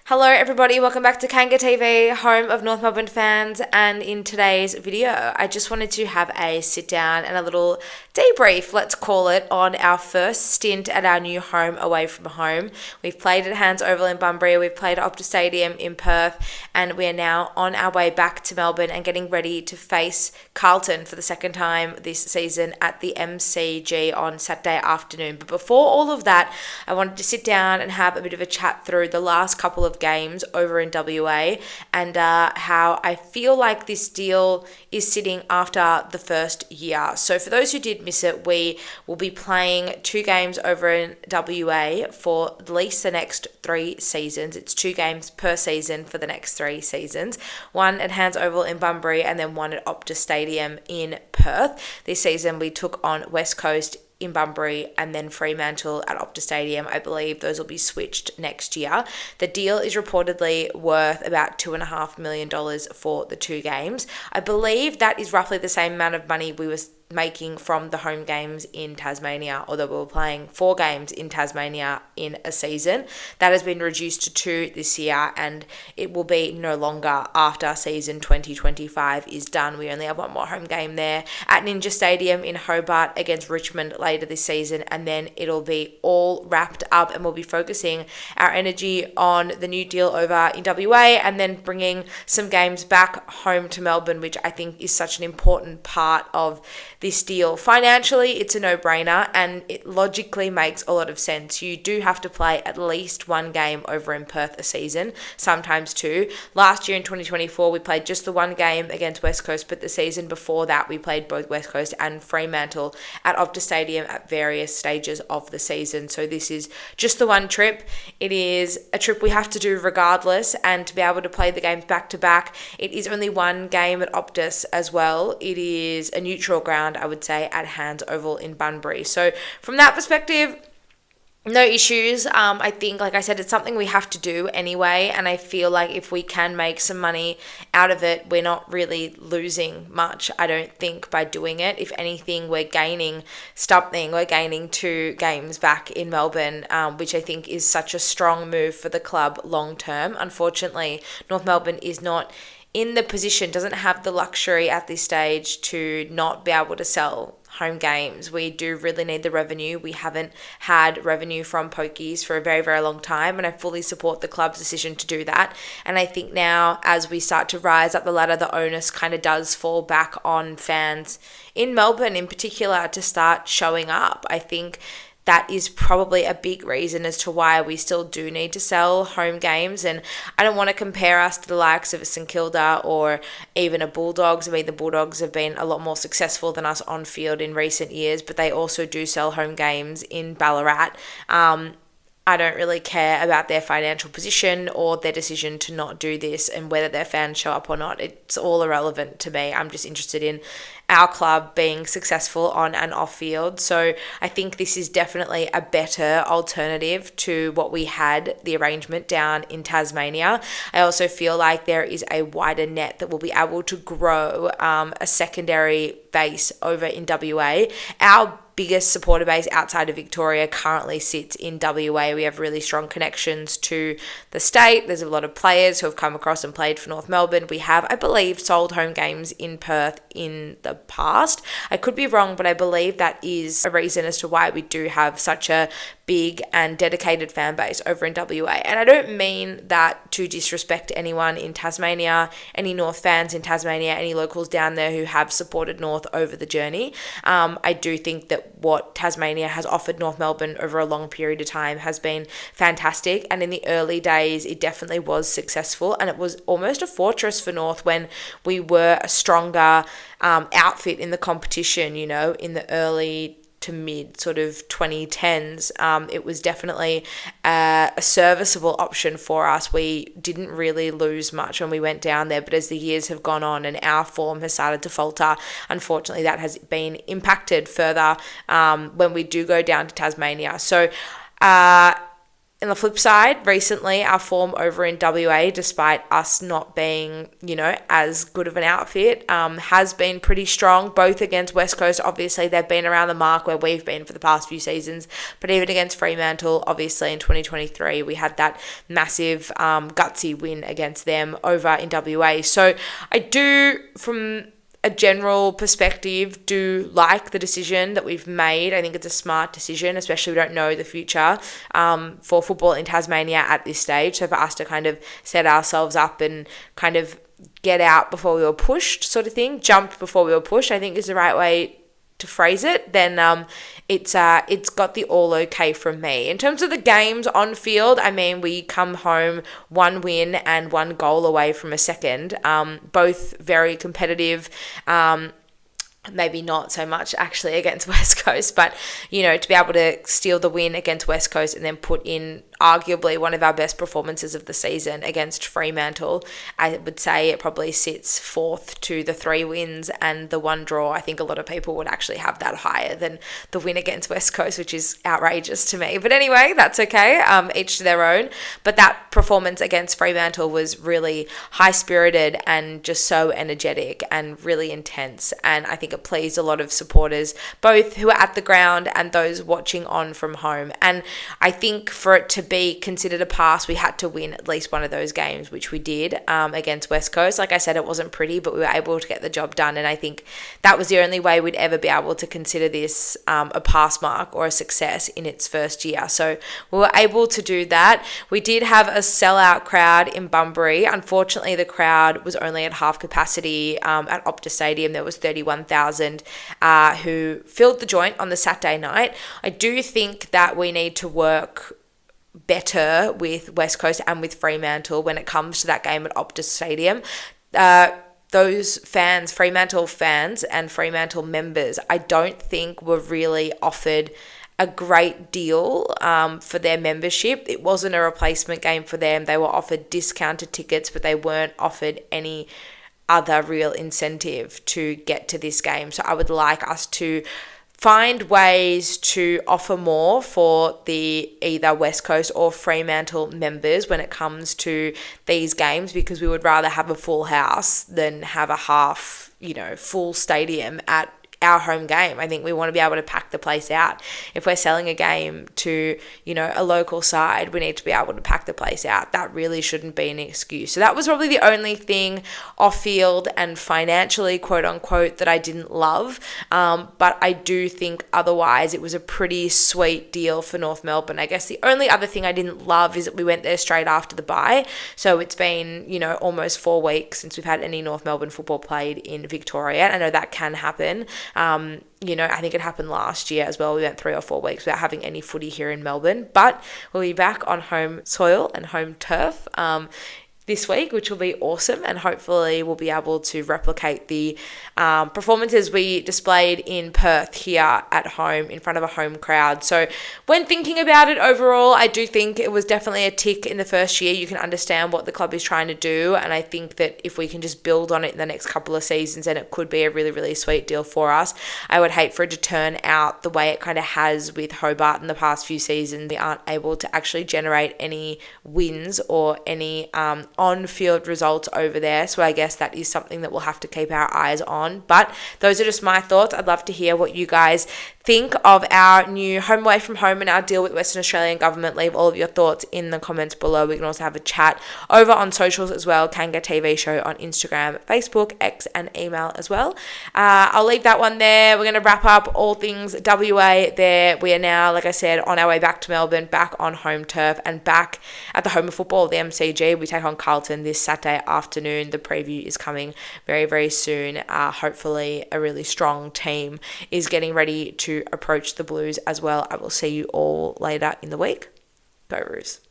Hello everybody, welcome back to Kanga TV, home of North Melbourne fans, and in today's video I just wanted to have a sit down and a little debrief, let's call it, on our first stint at our new home away from home. We've played at Hands Oval in Bunbury, we've played at Optus Stadium in Perth, and we are now on our way back to Melbourne and getting ready to face Carlton for the second time this season at the MCG on Saturday afternoon. But before all of that, I wanted to sit down and have a bit of a chat through the last couple of games over in WA and how I feel like this deal is sitting after the first year. So for those who did miss it, we will be playing 2 games over in WA for at least the next 3 seasons. It's 2 games per season for the next 3 seasons. 1 at Hands Oval in Bunbury and then 1 at Optus Stadium in Perth. This season we took on West Coast in Bunbury and then Fremantle at Optus Stadium. I believe those will be switched next year. The deal is reportedly worth about $2.5 million for the 2 games. I believe that is roughly the same amount of money we were making from the home games in Tasmania, although we were playing 4 games in Tasmania in a season. That has been reduced to 2 this year, and it will be no longer after season 2025 is done. We only have 1 more home game there at Ninja Stadium in Hobart against Richmond later this season, and then it'll be all wrapped up and we'll be focusing our energy on the new deal over in WA and then bringing some games back home to Melbourne, which I think is such an important part of this deal. Financially, it's a no-brainer and it logically makes a lot of sense. You do have to play at least 1 game over in Perth a season, sometimes 2. Last year in 2024, we played just the 1 game against West Coast, but the season before that, we played both West Coast and Fremantle at Optus Stadium at various stages of the season. So this is just the 1 trip. It is a trip we have to do regardless, and to be able to play the games back to back, it is only 1 game at Optus as well. It is a neutral ground, I would say, at Hands Oval in Bunbury. So from that perspective, no issues. I think, like I said, it's something we have to do anyway, and I feel like if we can make some money out of it, we're not really losing much, I don't think, by doing it. If anything, we're gaining something. We're gaining 2 games back in Melbourne, which I think is such a strong move for the club long term. Unfortunately, North Melbourne is not in the position, doesn't have the luxury at this stage to not be able to sell home games. We do really need the revenue. We haven't had revenue from pokies for a very, very long time, and I fully support the club's decision to do that. And I think now, as we start to rise up the ladder, the onus kind of does fall back on fans in Melbourne in particular to start showing up. I think that is probably a big reason as to why we still do need to sell home games. And I don't want to compare us to the likes of a St Kilda or even a Bulldogs. I mean, the Bulldogs have been a lot more successful than us on field in recent years, but they also do sell home games in Ballarat. I don't really care about their financial position or their decision to not do this and whether their fans show up or not. It's all irrelevant to me. I'm just interested in our club being successful on and off field. So I think this is definitely a better alternative to what we had, the arrangement down in Tasmania. I also feel like there is a wider net that will be able to grow a secondary base over in WA. Our biggest supporter base outside of Victoria currently sits in WA. We have really strong connections to the state. There's a lot of players who have come across and played for North Melbourne. We have, I believe, sold home games in Perth in the past. I could be wrong, but I believe that is a reason as to why we do have such a big and dedicated fan base over in WA. And I don't mean that to disrespect anyone in Tasmania, any North fans in Tasmania, any locals down there who have supported North over the journey. I do think that what Tasmania has offered North Melbourne over a long period of time has been fantastic. And in the early days, it definitely was successful. And it was almost a fortress for North when we were a stronger outfit in the competition, you know, in the early to mid sort of 2010s. It was definitely a serviceable option for us. We didn't really lose much when we went down there, but as the years have gone on and our form has started to falter, unfortunately that has been impacted further when we do go down to Tasmania. So On the flip side, recently our form over in WA, despite us not being, as good of an outfit, has been pretty strong, both against West Coast. Obviously, they've been around the mark where we've been for the past few seasons, but even against Fremantle, obviously in 2023, we had that massive gutsy win against them over in WA. So I do, from a general perspective, do like the decision that we've made. I think it's a smart decision, especially we don't know the future for football in Tasmania at this stage. So for us to kind of set ourselves up and kind of get out before we were pushed, sort of thing, jumped before we were pushed, I think is the right way to phrase it, then it's got the all okay from me. In terms of the games on field, I mean, we come home 1 win and 1 goal away from a second, both very competitive. Maybe not so much actually against West Coast, but to be able to steal the win against West Coast and then put in arguably one of our best performances of the season against Fremantle, I would say it probably sits 4th to the 3 wins and the 1 draw. I think a lot of people would actually have that higher than the win against West Coast, which is outrageous to me. But anyway, that's okay. Each to their own. But that performance against Fremantle was really high-spirited and just so energetic and really intense. And I think it pleased a lot of supporters, both who are at the ground and those watching on from home. And I think for it to be considered a pass, we had to win at least one of those games, which we did against West Coast. Like I said, it wasn't pretty, but we were able to get the job done. And I think that was the only way we'd ever be able to consider this a pass mark or a success in its first year. So we were able to do that. We did have a sellout crowd in Bunbury. Unfortunately, the crowd was only at half capacity at Optus Stadium. There was 31,000 who filled the joint on the Saturday night. I do think that we need to work better with West Coast and with Fremantle when it comes to that game at Optus Stadium. Those fans, Fremantle fans and Fremantle members, I don't think were really offered a great deal for their membership. It wasn't a replacement game for them. They were offered discounted tickets, but they weren't offered any other real incentive to get to this game. So I would like us to find ways to offer more for the either West Coast or Fremantle members when it comes to these games, because we would rather have a full house than have a half, full stadium at our home game. I think we want to be able to pack the place out. If we're selling a game to, a local side, we need to be able to pack the place out. That really shouldn't be an excuse. So that was probably the only thing off field and financially, quote unquote, that I didn't love. But I do think otherwise it was a pretty sweet deal for North Melbourne. I guess the only other thing I didn't love is that we went there straight after the bye. So it's been, almost 4 weeks since we've had any North Melbourne football played in Victoria. I know that can happen. I think it happened last year as well. We went 3 or 4 weeks without having any footy here in Melbourne, but we'll be back on home soil and home turf this week, which will be awesome, and hopefully we'll be able to replicate the performances we displayed in Perth here at home in front of a home crowd. So when thinking about it overall, I do think it was definitely a tick in the first year. You can understand what the club is trying to do, and I think that if we can just build on it in the next couple of seasons, then it could be a really, really sweet deal for us. I would hate for it to turn out the way it kind of has with Hobart in the past few seasons. We aren't able to actually generate any wins or any on-field results over there. So I guess that is something that we'll have to keep our eyes on. But those are just my thoughts. I'd love to hear what you guys think of our new home away from home and our deal with Western Australian government. Leave all of your thoughts in the comments below. We can also have a chat over on socials as well. Kanga TV show on Instagram, Facebook, X, and email as well. I'll leave that one there. We're going to wrap up all things WA there. We are now, like I said, on our way back to Melbourne, back on home turf and back at the home of football, the MCG. We take on Carlton this Saturday afternoon. The preview is coming very, very soon. Hopefully a really strong team is getting ready to approach the Blues as well. I will see you all later in the week. Go Roos.